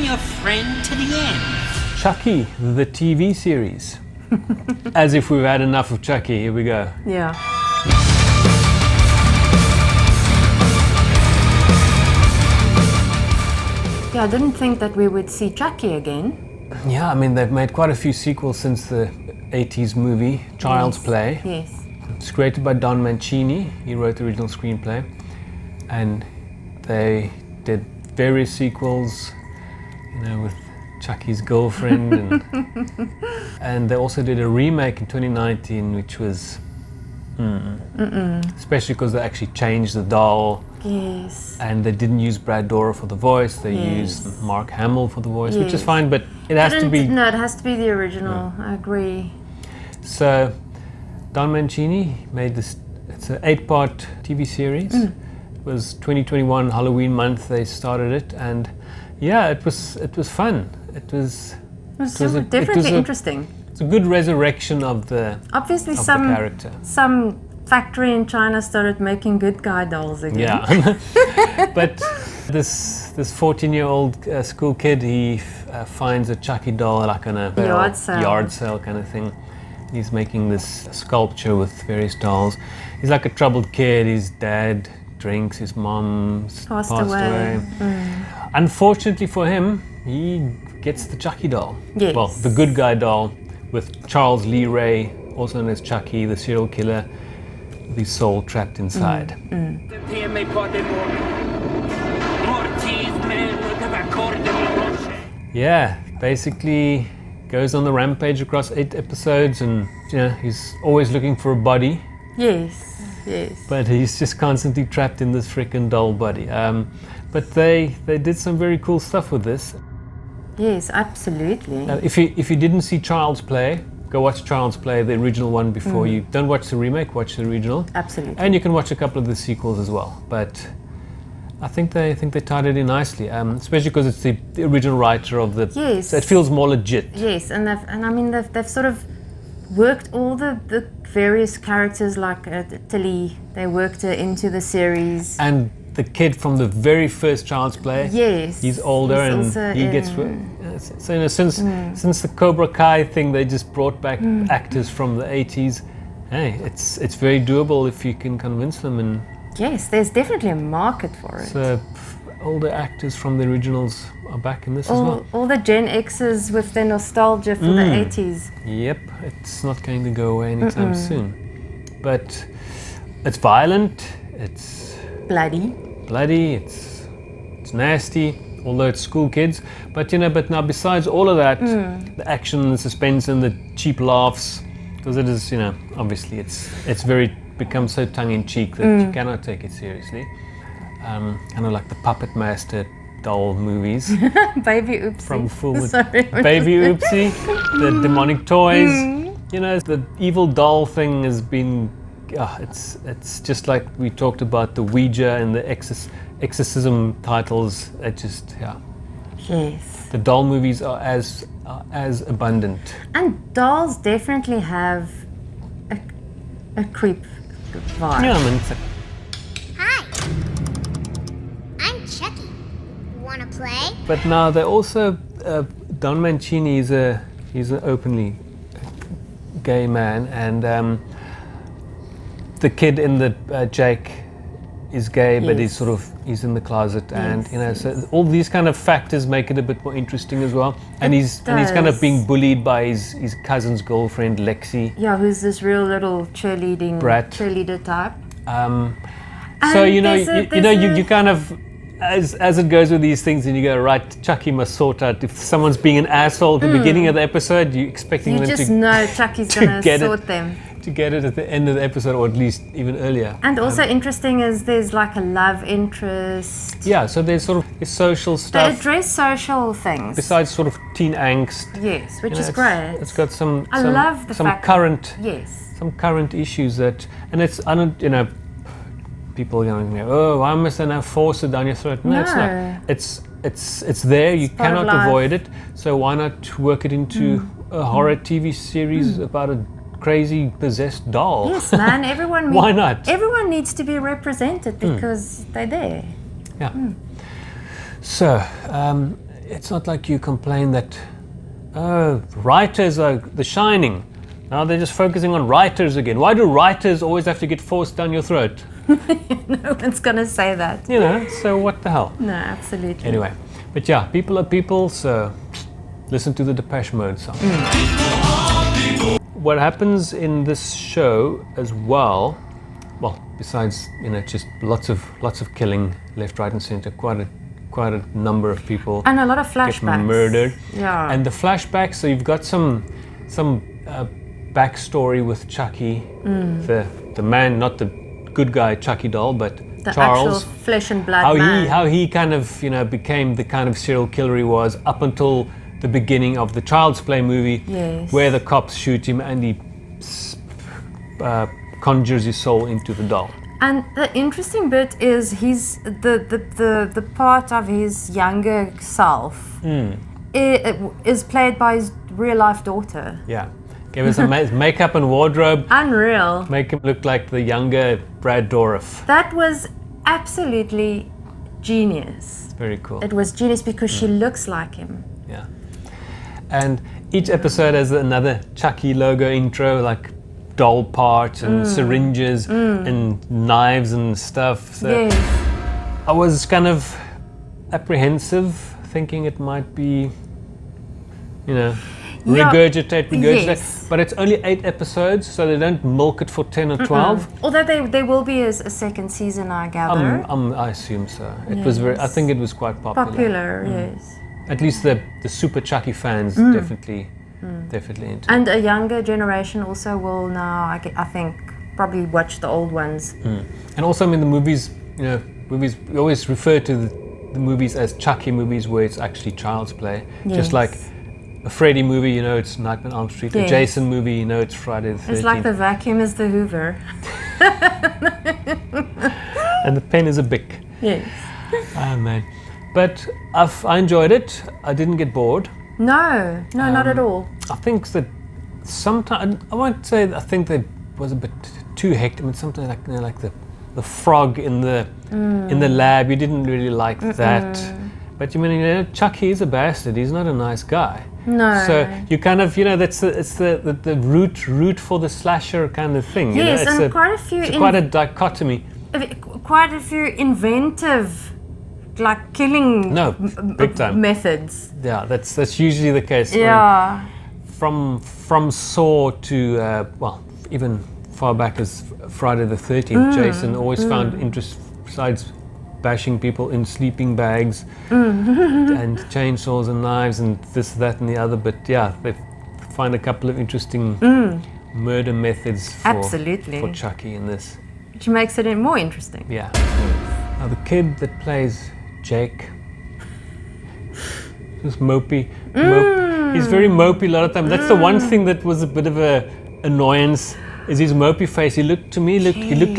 your friend to the end. Chucky, the TV series. As if we've had enough of Chucky, here we go. Yeah. Yeah, I didn't think that we would see Chucky again. Yeah, I mean, they've made quite a few sequels since the 80s movie, Child's Play. Yes. It's created by Don Mancini. He wrote the original screenplay. And they did various sequels, you know, with Chucky's girlfriend. And they also did a remake in 2019, which was... Especially because they actually changed the doll. Yes. And they didn't use Brad Dourif for the voice, they used Mark Hamill for the voice, which is fine, but it has to be... No, it has to be the original, I agree. So, Don Mancini made this, it's an 8-part TV series. It was 2021 Halloween month they started it, and yeah, it was fun. It was definitely interesting. It's a good resurrection of the Obviously of some the character. Some factory in China started making good guy dolls again. Yeah, but this 14-year-old school kid, he finds a Chucky doll like on a yard sale kind of thing. He's making this sculpture with various dolls. He's like a troubled kid. His dad drinks. His mom's passed away. Unfortunately for him, he gets the Chucky doll. Yes. Well, the good guy doll with Charles Lee Ray, also known as Chucky, the serial killer, with his soul trapped inside. Yeah, basically goes on the rampage across 8 episodes, and you know, he's always looking for a body. Yes, yes. But he's just constantly trapped in this freaking doll body. But they did some very cool stuff with this. Yes, absolutely. If you didn't see Child's Play, go watch Child's Play, the original one, before you don't watch the remake. Watch the original. Absolutely. And you can watch a couple of the sequels as well. But I think they tied it in nicely, especially because it's the original writer of the. Yes. So it feels more legit. Yes, and I mean they've sort of worked all the various characters, like Tilly. They worked her into the series. And the kid from the very first Child's Play. Yes. He's older, he's and he gets. So you know, since the Cobra Kai thing, they just brought back actors from the 80s. Hey, it's very doable if you can convince them. And yes, there's definitely a market for it. so older actors from the originals are back in this as well. All the Gen X's with their nostalgia for the 80s. Yep, it's not going to go away anytime soon. But it's violent. It's bloody. It's nasty. Although it's school kids, but you know, but now besides all of that, the action, the suspense, and the cheap laughs, because it is, you know, obviously it's very become so tongue-in-cheek that you cannot take it seriously. Kind of like the Puppet Master doll movies. Baby Oopsie. From Full Sorry. Baby Oopsie, the demonic toys. You know, the evil doll thing has been. It's just like we talked about the Ouija and the exorcism titles. It just Yes. The doll movies are as abundant. And dolls definitely have a creep vibe. Yeah, I mean, Hi, I'm Chucky. Wanna play? but now they also Don Mancini he's an openly gay man, and the kid in the Jake is gay, but he's in the closet, and you know, so all these kind of factors make it a bit more interesting as well. And he's kind of being bullied by his cousin's girlfriend Lexi. Yeah, who's this real little cheerleader type. So you know, you kind of, as it goes with these things, and you go, right, Chucky must sort out if someone's being an asshole at the beginning of the episode. You're expecting them to. You just know Chucky's gonna sort them. To get it at the end of the episode, or at least even earlier. And also interesting is there's like a love interest. Yeah, so there's sort of social stuff. They address social things. Besides sort of teen angst. Yes, which is great. It's got some current. Yes. Some current issues that, and it's, you know, people going, oh, why must I now force it down your throat? No, it's not. It's there. You cannot avoid it. So why not work it into a horror TV series about a crazy possessed doll? Yes, man. Everyone. Why not? Everyone needs to be represented because they're there. Yeah. So it's not like you complain that writers are The Shining. Now they're just focusing on writers again. Why do writers always have to get forced down your throat? No one's gonna say that. So what the hell? No, absolutely. Anyway, but yeah, people are people, so listen to the Depeche Mode song. What happens in this show as well, besides just lots of killing left, right, and center, quite a number of people, and a lot of flashbacks, get murdered. Yeah, and the flashbacks. So you've got some backstory with Chucky, the man, not the good guy Chucky doll, but the Charles, actual flesh and blood man. How he kind of became the kind of serial killer he was up until the beginning of the Child's Play movie, where the cops shoot him and he conjures his soul into the doll. And the interesting bit is the part of his younger self is played by his real life daughter. Yeah. Gave us makeup and wardrobe. Unreal. Make him look like the younger Brad Dourif. That was absolutely genius. Very cool. It was genius because she looks like him. Yeah. And each episode has another Chucky logo intro, like doll parts and syringes and knives and stuff. So yes. I was kind of apprehensive, thinking it might be, regurgitate. Yes. But it's only 8 episodes, so they don't milk it for 10 or 12. Although there will be a second season, I gather. I assume so. It was I think it was quite popular. Yes. At least the Super Chucky fans definitely into And a younger generation also will now, I think, probably watch the old ones. And also, the movies, we always refer to the movies as Chucky movies where it's actually Child's Play. Yes. Just like a Freddy movie, it's Nightmare on Elm Street. Yes. A Jason movie, it's Friday the 13th. It's like the vacuum is the Hoover. And the pen is a Bic. Yes. Oh man. But I enjoyed it. I didn't get bored. No, not at all. I think that sometimes, I won't say I think that was a bit too hectic. Sometimes like the frog in the lab, you didn't really like that. But Chucky is a bastard. He's not a nice guy. No. So you kind of, it's the root for the slasher kind of thing. Yes, it's and quite a few. It's quite a dichotomy. Quite a few inventive, like killing big time methods. Yeah, that's usually the case. Yeah. From Saw to even far back as Friday the 13th, Jason always found interest besides bashing people in sleeping bags and chainsaws and knives and this, that, and the other. But yeah, they find a couple of interesting murder methods for Chucky in this, which makes it more interesting. Yeah. Now the kid that plays Jake, just mopey. He's very mopey a lot of time. That's the one thing that was a bit of a annoyance, is his mopey face. He looked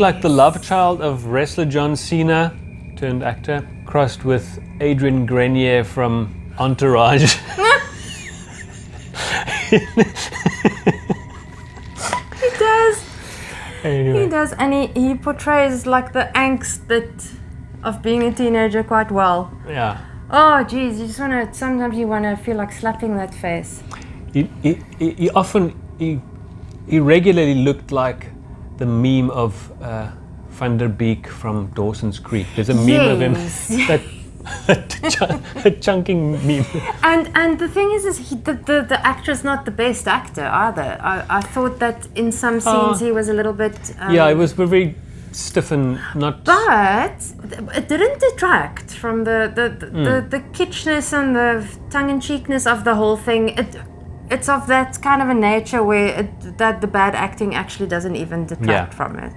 like the love child of wrestler John Cena turned actor, crossed with Adrian Grenier from Entourage. He does. Anyway. He does, and he portrays like the angst bit of being a teenager quite well. Yeah. Oh, geez, sometimes you want to feel like slapping that face. He regularly looked like the meme of Van der Beek from Dawson's Creek. There's a meme of him, that chunking meme. And the thing is the actor's not the best actor either. I thought that in some scenes he was a little bit... it was very stiff and not... But it didn't detract from the kitschness and the tongue-in-cheekness of the whole thing. It's of that kind of a nature where that the bad acting actually doesn't even detract from it.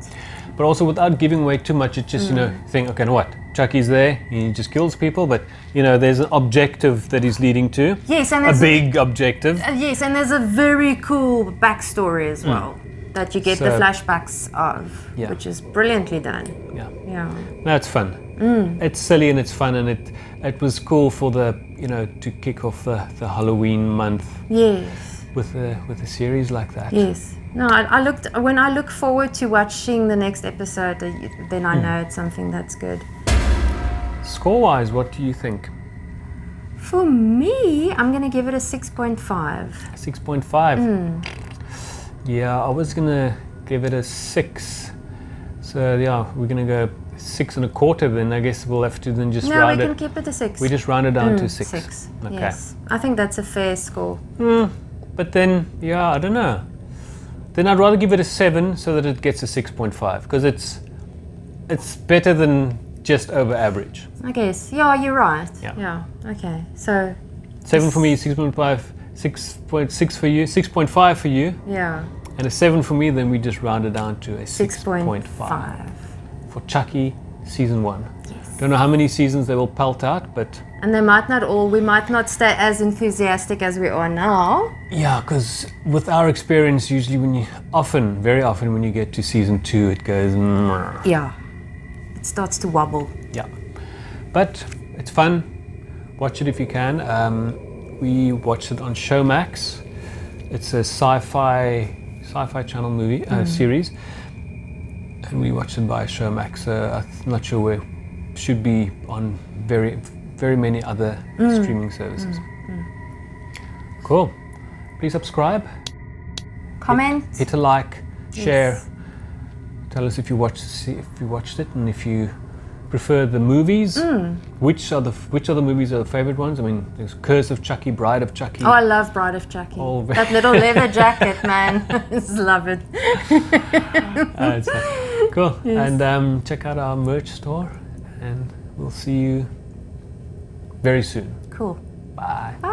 But also without giving away too much, it's just, think, okay, what? Chucky's there, he just kills people, but, there's an objective that he's leading to. Yes, and a big objective. Yes, and there's a very cool backstory as well that you get the flashbacks of, which is brilliantly done. Yeah. No, it's fun. It's silly and it's fun, and it was cool for the, to kick off the Halloween month. Yes. With a series like that. Yes. No, when I look forward to watching the next episode, then I know it's something that's good. Score-wise, what do you think? For me, I'm going to give it a 6.5. 6.5. Yeah, I was going to give it a 6. So yeah, we're going to go 6.25, then I guess we'll have to then just round it. No, we can keep it a 6. We just round it down to 6. 6, okay. yes. I think that's a fair score. But then, yeah, I don't know. Then I'd rather give it a 7 so that it gets a 6.5, because it's better than just over average. I guess. Yeah, you're right. Yeah. Okay. So 7 for me, 6.5, 6.6 for you, 6.5 for you. Yeah. And a 7 for me, then we just round it down to a 6.5 for Chucky season 1. Yes. Don't know how many seasons they will pelt out, but and they might not all. We might not stay as enthusiastic as we are now. yeah, because with our experience, usually very often when you get to season 2, it goes. Yeah. It starts to wobble. Yeah, but it's fun. Watch it if you can. We watched it on Showmax. It's a SyFy channel movie series, and we watched it by Showmax. I'm not sure where. Should be on very, very many other streaming services. Cool. Please subscribe. Comment. Hit a like. Share. Yes. Tell us if you watched it, and if you prefer the movies. Which are the movies are the favorite ones? I mean, there's Curse of Chucky, Bride of Chucky. Oh, I love Bride of Chucky. That little leather jacket, man. I just love it. It's cool. Yes. And check out our merch store, and we'll see you very soon. Cool. Bye. Bye.